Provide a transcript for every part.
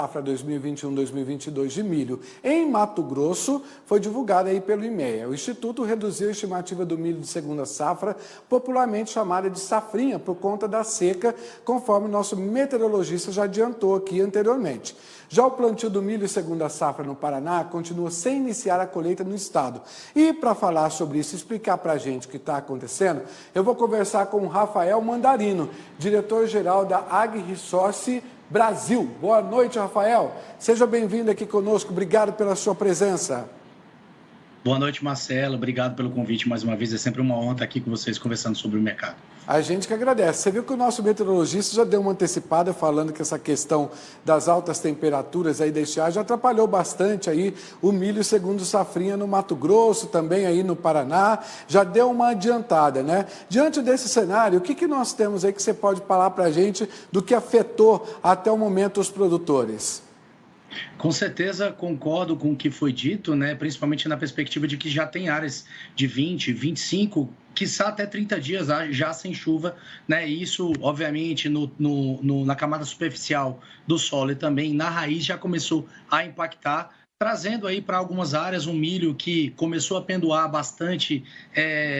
safra 2021-2022 de milho em Mato Grosso foi divulgada aí pelo IMEA. O Instituto reduziu a estimativa do milho de segunda safra, popularmente chamada de safrinha, por conta da seca, conforme nosso meteorologista já adiantou aqui anteriormente. Já o plantio do milho segunda safra no Paraná continua sem iniciar a colheita no estado. E para falar sobre isso, explicar para a gente o que está acontecendo, eu vou conversar com o Rafael Mandarino, diretor-geral da AgResource Brasil. Boa noite, Rafael. Seja bem-vindo aqui conosco. Obrigado pela sua presença. Boa noite, Marcelo. Obrigado pelo convite mais uma vez. É sempre uma honra estar aqui com vocês conversando sobre o mercado. A gente que agradece. Você viu que o nosso meteorologista já deu uma antecipada falando que essa questão das altas temperaturas aí da estiagem já atrapalhou bastante aí o milho segundo safrinha no Mato Grosso, também aí no Paraná. Já deu uma adiantada, né? Diante desse cenário, o que nós temos aí que você pode falar para a gente do que afetou até o momento os produtores? Com certeza concordo com o que foi dito, né? Principalmente na perspectiva de que já tem áreas de 20, 25, quiçá até 30 dias já sem chuva, né? E isso, obviamente, na camada superficial do solo e também na raiz já começou a impactar, trazendo aí para algumas áreas um milho que começou a pendoar bastante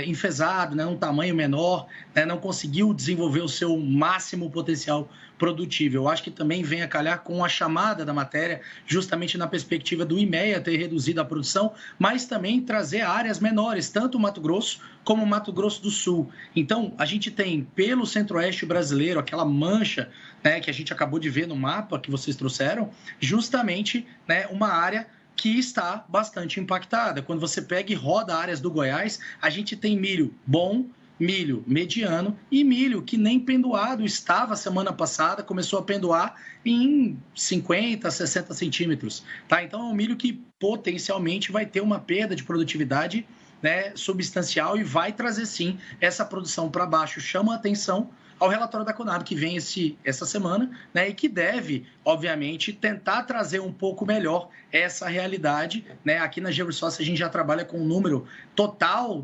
enfesado, né, um tamanho menor, né, não conseguiu desenvolver o seu máximo potencial produtivo. Eu acho que também vem a calhar com a chamada da matéria, justamente na perspectiva do IMEA ter reduzido a produção, mas também trazer áreas menores, tanto o Mato Grosso como o Mato Grosso do Sul. Então, a gente tem pelo centro-oeste brasileiro, aquela mancha, né, que a gente acabou de ver no mapa que vocês trouxeram, justamente, né, uma área que está bastante impactada. Quando você pega e roda áreas do Goiás, a gente tem milho bom, milho mediano e milho que nem pendoado estava semana passada, começou a pendoar em 50, 60 centímetros. Tá? Então, é um milho que potencialmente vai ter uma perda de produtividade, né, substancial e vai trazer, sim, essa produção para baixo. Chama a atenção ao relatório da Conab que vem essa semana, né, e que deve, obviamente, tentar trazer um pouco melhor essa realidade, né? Aqui na AgResource a gente já trabalha com um número total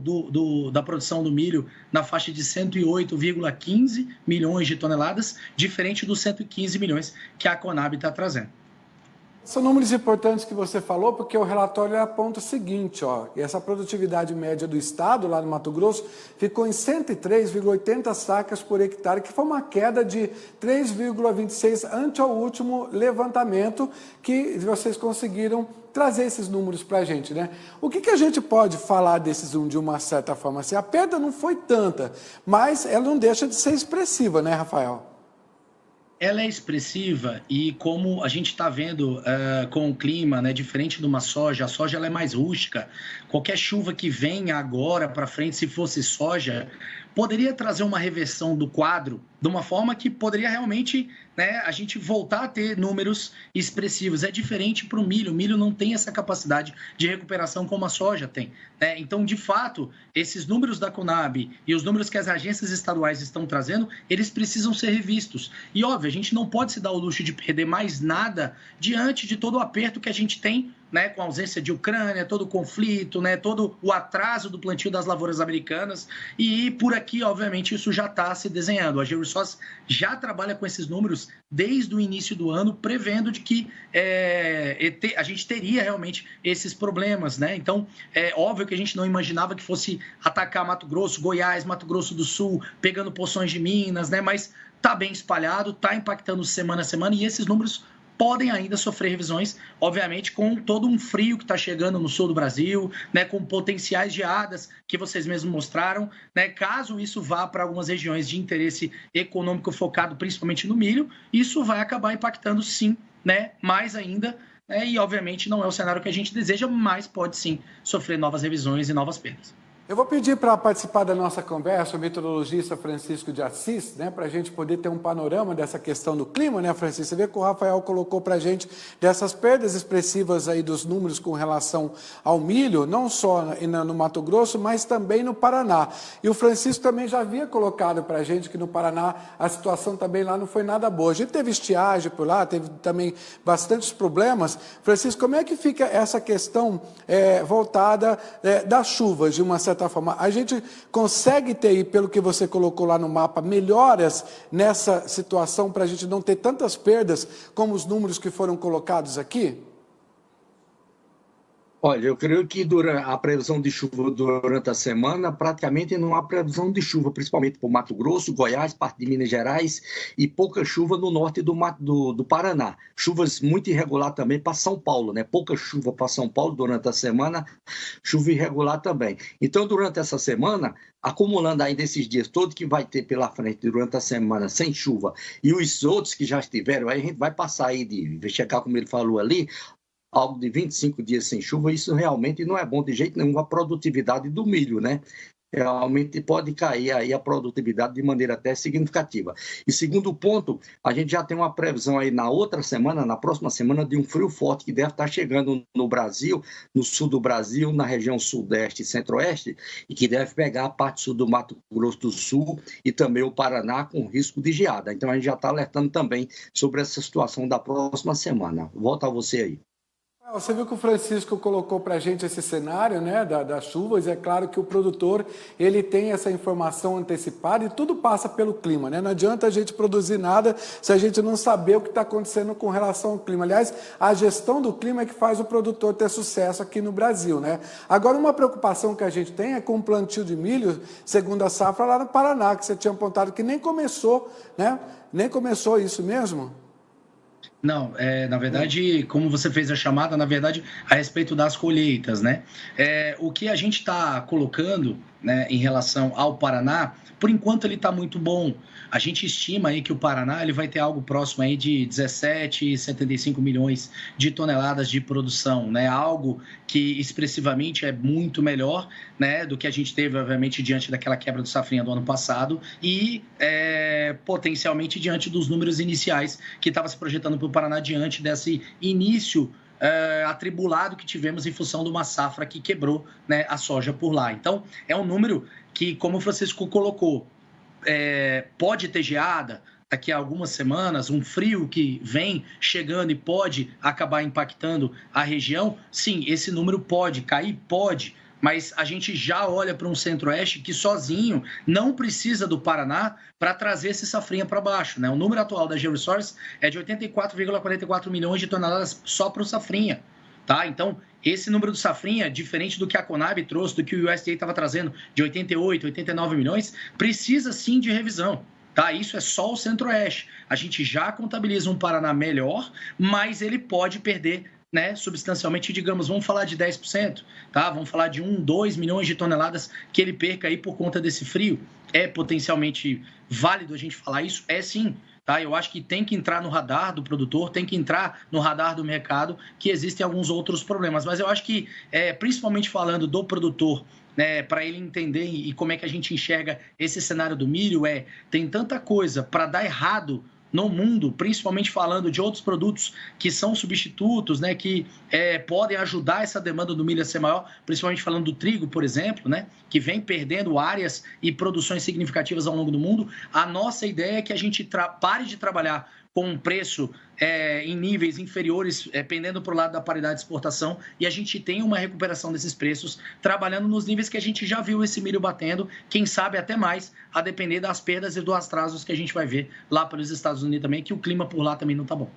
da produção do milho na faixa de 108,15 milhões de toneladas, diferente dos 115 milhões que a Conab está trazendo. São números importantes que você falou, porque o relatório aponta o seguinte, ó, essa produtividade média do estado, lá no Mato Grosso, ficou em 103,80 sacas por hectare, que foi uma queda de 3,26 ante ao último levantamento que vocês conseguiram trazer esses números para a gente, né? O que a gente pode falar desses de uma certa forma? Assim, a perda não foi tanta, mas ela não deixa de ser expressiva, né, Rafael? Ela é expressiva e como a gente está vendo com o clima, né, diferente de uma soja, a soja ela é mais rústica. Qualquer chuva que venha agora para frente, se fosse soja, poderia trazer uma reversão do quadro de uma forma que poderia realmente, né, a gente voltar a ter números expressivos. É diferente para o milho. O milho não tem essa capacidade de recuperação como a soja tem, né? Então, de fato, esses números da Conab e os números que as agências estaduais estão trazendo, eles precisam ser revistos. E, óbvio, a gente não pode se dar o luxo de perder mais nada diante de todo o aperto que a gente tem, né, com a ausência de Ucrânia, todo o conflito, né, todo o atraso do plantio das lavouras americanas. E por aqui, obviamente, isso já está se desenhando. A AgResource já trabalha com esses números desde o início do ano, prevendo de que a gente teria realmente esses problemas, né? Então, é óbvio que a gente não imaginava que fosse atacar Mato Grosso, Goiás, Mato Grosso do Sul, pegando porções de Minas, né? Mas está bem espalhado, está impactando semana a semana e esses números podem ainda sofrer revisões, obviamente, com todo um frio que está chegando no sul do Brasil, né, com potenciais geadas que vocês mesmos mostraram, né, caso isso vá para algumas regiões de interesse econômico focado principalmente no milho, isso vai acabar impactando sim, né, mais ainda, né, e obviamente não é o cenário que a gente deseja, mas pode sim sofrer novas revisões e novas perdas. Eu vou pedir para participar da nossa conversa o meteorologista Francisco de Assis, né, para a gente poder ter um panorama dessa questão do clima, né, Francisco? Você vê que o Rafael colocou para a gente dessas perdas expressivas aí dos números com relação ao milho, não só no Mato Grosso, mas também no Paraná. E o Francisco também já havia colocado para a gente que no Paraná a situação também lá não foi nada boa. A gente teve estiagem por lá, teve também bastantes problemas. Francisco, como é que fica essa questão voltada das chuvas, de uma certa certa forma, a gente consegue ter aí, pelo que você colocou lá no mapa, melhoras nessa situação para a gente não ter tantas perdas como os números que foram colocados aqui? Olha, eu creio que durante a previsão de chuva durante a semana, praticamente não há previsão de chuva, principalmente para o Mato Grosso, Goiás, parte de Minas Gerais e pouca chuva no norte do Paraná. Chuvas muito irregular também para São Paulo, né? Pouca chuva para São Paulo durante a semana, chuva irregular também. Então, durante essa semana, acumulando ainda esses dias todos que vai ter pela frente durante a semana sem chuva e os outros que já estiveram, aí a gente vai passar aí de checar, como ele falou ali, algo de 25 dias sem chuva, isso realmente não é bom de jeito nenhum, a produtividade do milho, né? Realmente pode cair aí a produtividade de maneira até significativa. E segundo ponto, a gente já tem uma previsão aí na outra semana, na próxima semana, de um frio forte que deve estar chegando no Brasil, no sul do Brasil, na região sudeste e centro-oeste, e que deve pegar a parte sul do Mato Grosso do Sul e também o Paraná com risco de geada. Então a gente já está alertando também sobre essa situação da próxima semana. Volto a você aí. Você viu que o Francisco colocou para a gente esse cenário, né, das chuvas, e é claro que o produtor ele tem essa informação antecipada e tudo passa pelo clima, né? Não adianta a gente produzir nada se a gente não saber o que está acontecendo com relação ao clima. Aliás, a gestão do clima é que faz o produtor ter sucesso aqui no Brasil, né? Agora, uma preocupação que a gente tem é com o plantio de milho, segundo a safra, lá no Paraná, que você tinha apontado que nem começou, né? Nem começou isso mesmo? Não, na verdade, como você fez a chamada, na verdade, a respeito das colheitas, né? O que a gente está colocando, né, em relação ao Paraná, por enquanto ele está muito bom. A gente estima aí que o Paraná ele vai ter algo próximo aí de 17,75 milhões de toneladas de produção, né? Algo que expressivamente é muito melhor, né, do que a gente teve, obviamente, diante daquela quebra do safrinha do ano passado e potencialmente diante dos números iniciais que estava se projetando para o Paraná diante desse início atribulado que tivemos em função de uma safra que quebrou, né, a soja por lá. Então, é um número que, como o Francisco colocou, pode ter geada daqui a algumas semanas, um frio que vem chegando e pode acabar impactando a região. Sim, esse número pode cair, pode, mas a gente já olha para um centro-oeste que sozinho não precisa do Paraná para trazer esse safrinha para baixo, né? O número atual da GeoResource é de 84,44 milhões de toneladas só para o safrinha. Tá? Então, esse número do safrinha, diferente do que a Conab trouxe, do que o USDA estava trazendo, de 88, 89 milhões, precisa sim de revisão. Tá? Isso é só o centro-oeste. A gente já contabiliza um Paraná melhor, mas ele pode perder, né, substancialmente, digamos, vamos falar de 10%, tá? Vamos falar de 2 milhões de toneladas que ele perca aí por conta desse frio. É potencialmente válido a gente falar isso? É sim. Tá? Eu acho que tem que entrar no radar do produtor, tem que entrar no radar do mercado, que existem alguns outros problemas. Mas eu acho que, principalmente falando do produtor, né, para ele entender e como é que a gente enxerga esse cenário do milho, tem tanta coisa para dar errado no mundo, principalmente falando de outros produtos que são substitutos, né, que podem ajudar essa demanda do milho a ser maior, principalmente falando do trigo, por exemplo, né, que vem perdendo áreas e produções significativas ao longo do mundo. A nossa ideia é que a gente pare de trabalhar com um preço em níveis inferiores, pendendo para o lado da paridade de exportação, e a gente tem uma recuperação desses preços, trabalhando nos níveis que a gente já viu esse milho batendo, quem sabe até mais, a depender das perdas e dos atrasos que a gente vai ver lá pelos Estados Unidos também, que o clima por lá também não está bom.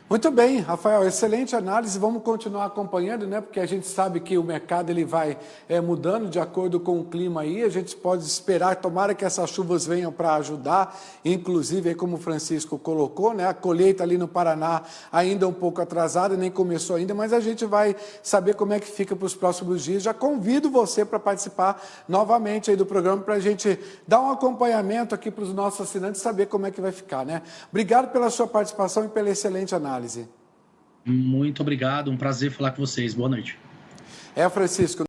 Muito bem, Rafael, excelente análise, vamos continuar acompanhando, né? Porque a gente sabe que o mercado ele vai mudando de acordo com o clima aí, a gente pode esperar, tomara que essas chuvas venham para ajudar, inclusive, aí, como o Francisco colocou, né? A colheita ali no Paraná ainda um pouco atrasada, nem começou ainda, mas a gente vai saber como é que fica para os próximos dias. Já convido você para participar novamente aí do programa para a gente dar um acompanhamento aqui para os nossos assinantes, saber como é que vai ficar, né? Obrigado pela sua participação e pela excelente análise. Muito obrigado, um prazer falar com vocês. Boa noite. Francisco.